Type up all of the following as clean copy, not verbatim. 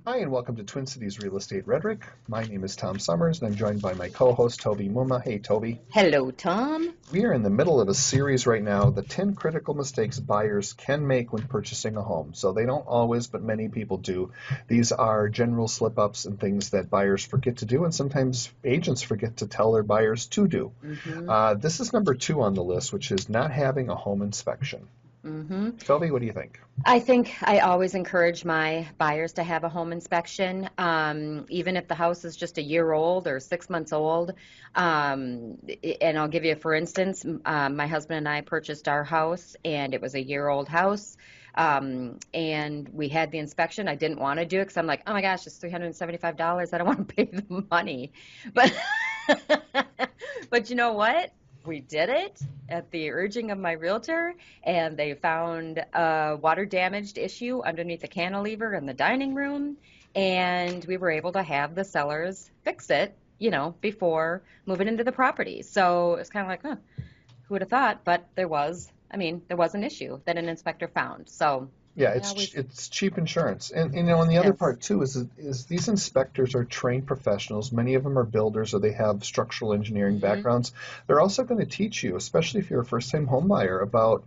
Hi, and welcome to Twin Cities Real Estate Rhetoric. My name is Tom Sommers, and I'm joined by my co-host, Toby Muma. Hey, Toby. Hello, Tom. We are in the middle of a series right now, the 10 critical mistakes buyers can make when purchasing a home. So they don't always, but many people do. These are general slip-ups and things that buyers forget to do, and sometimes agents forget to tell their buyers to do. Mm-hmm. This is number 2 on the list, which is not having a home inspection. Mm-hmm. Toby, what do you think? I think I always encourage my buyers to have a home inspection, even if the house is just a year old or 6 months old. And I'll give you, for instance, my husband and I purchased our house, and it was a year-old house. And we had the inspection. I didn't want to do it because I'm like, oh my gosh, it's $375. I don't want to pay the money. But but you know what? We did it at the urging of my realtor, and they found a water damaged issue underneath the cantilever in the dining room, and we were able to have the sellers fix it, before moving into the property. So it's kind of like, huh, who would have thought? But there was an issue that an inspector found. So Yeah, I always, it's cheap insurance, and the other yes. part too is these inspectors are trained professionals. Many of them are builders or they have structural engineering Hmm. backgrounds. They're also going to teach you, especially if you're a first-time home buyer, about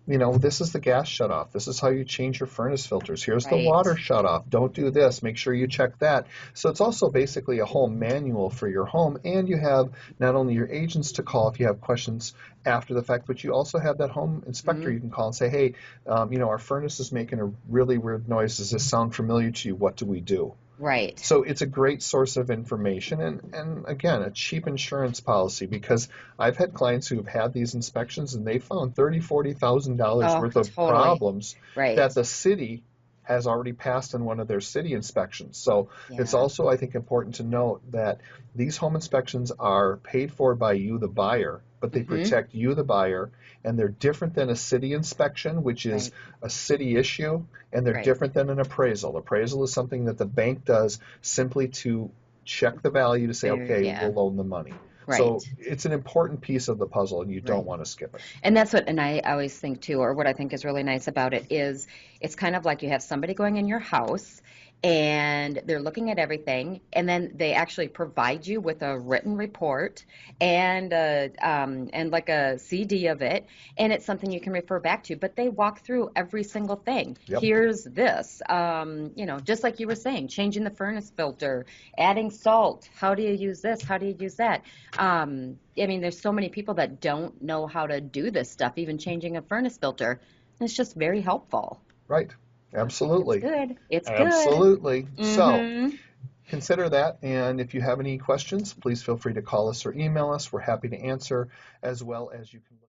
this is the gas shutoff. This is how you change your furnace filters. Here's the Right. water shutoff. Don't do this. Make sure you check that. So it's also basically a whole manual for your home. And you have not only your agents to call if you have questions after the fact, but you also have that home inspector Hmm. you can call and say, hey, our furnace is making a really weird noise. Does this sound familiar to you? What do we do? Right. So it's a great source of information and again, a cheap insurance policy because I've had clients who have had these inspections and they found $30,000, $40,000 Oh, worth of totally. problems Right. that the city has already passed in one of their city inspections. So it's Yeah. also, I think, important to note that these home inspections are paid for by you, the buyer, but they Hmm. protect you, the buyer, and they're different than a city inspection, which is Right. a city issue, and they're Right. different than an appraisal. Appraisal is something that the bank does simply to check the value to say, There, okay, yeah. we'll loan the money. So Right. it's an important piece of the puzzle, and you don't Right. want to skip it. And I always think too, or what I think is really nice about it is it's kind of like you have somebody going in your house and they're looking at everything, and then they actually provide you with a written report and like a CD of it, and it's something you can refer back to. But they walk through every single thing. Yep. Here's this, just like you were saying, changing the furnace filter, adding salt. How do you use this? How do you use that? I mean, there's so many people that don't know how to do this stuff, even changing a furnace filter. It's just very helpful. Right. I think it's Absolutely. good. It's good. Absolutely. So Mm-hmm. consider that. And if you have any questions, please feel free to call us or email us. We're happy to answer, as well as you can look.